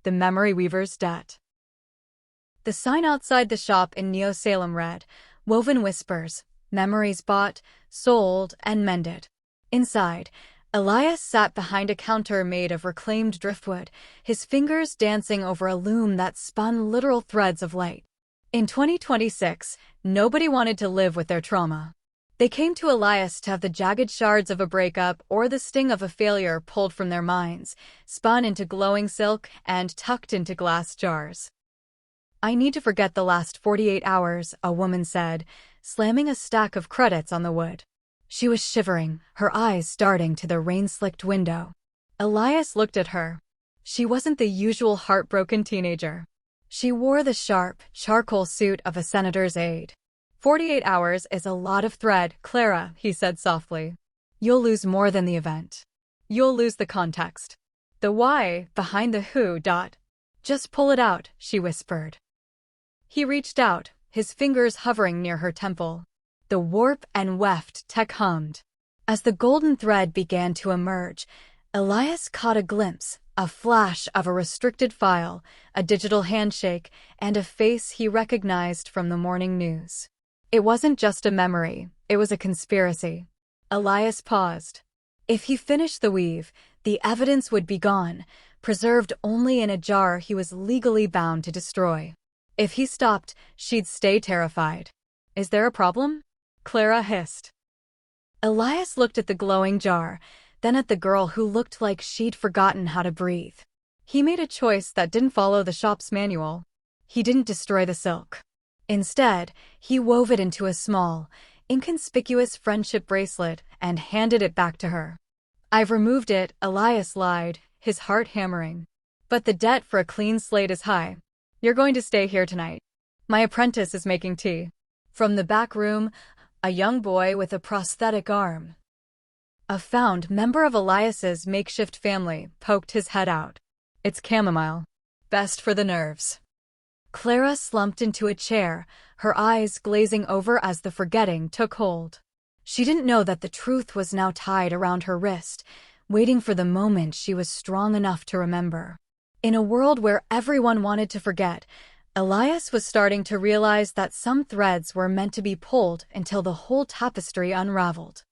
The Memory Weaver's Debt. The sign outside the shop in Neo-Salem read, "Woven Whispers, Memories Bought, Sold, and Mended." Inside, Elias sat behind a counter made of reclaimed driftwood, his fingers dancing over a loom that spun literal threads of light. In 2026, nobody wanted to live with their trauma. They came to Elias to have the jagged shards of a breakup or the sting of a failure pulled from their minds, spun into glowing silk and tucked into glass jars. "I need to forget the last 48 hours, a woman said, slamming a stack of credits on the wood. She was shivering, her eyes darting to the rain-slicked window. Elias looked at her. She wasn't the usual heartbroken teenager. She wore the sharp, charcoal suit of a senator's aide. 48 hours is a lot of thread, Clara, he said softly. You'll lose more than the event. You'll lose the context. The why behind the who. Just pull it out, she whispered. He reached out, his fingers hovering near her temple. The warp and weft tech hummed. As the golden thread began to emerge, Elias caught a glimpse, a flash of a restricted file, a digital handshake, and a face he recognized from the morning news. It wasn't just a memory, it was a conspiracy. Elias paused. If he finished the weave, the evidence would be gone, preserved only in a jar he was legally bound to destroy. If he stopped, she'd stay terrified. Is there a problem? Clara hissed. Elias looked at the glowing jar, then at the girl who looked like she'd forgotten how to breathe. He made a choice that didn't follow the shop's manual. He didn't destroy the silk. Instead, he wove it into a small, inconspicuous friendship bracelet and handed it back to her. I've removed it, Elias lied, his heart hammering. But the debt for a clean slate is high. You're going to stay here tonight. My apprentice is making tea. From the back room, a young boy with a prosthetic arm, a found member of Elias's makeshift family, poked his head out. It's chamomile. Best for the nerves. Clara slumped into a chair, her eyes glazing over as the forgetting took hold. She didn't know that the truth was now tied around her wrist, waiting for the moment she was strong enough to remember. In a world where everyone wanted to forget, Elias was starting to realize that some threads were meant to be pulled until the whole tapestry unraveled.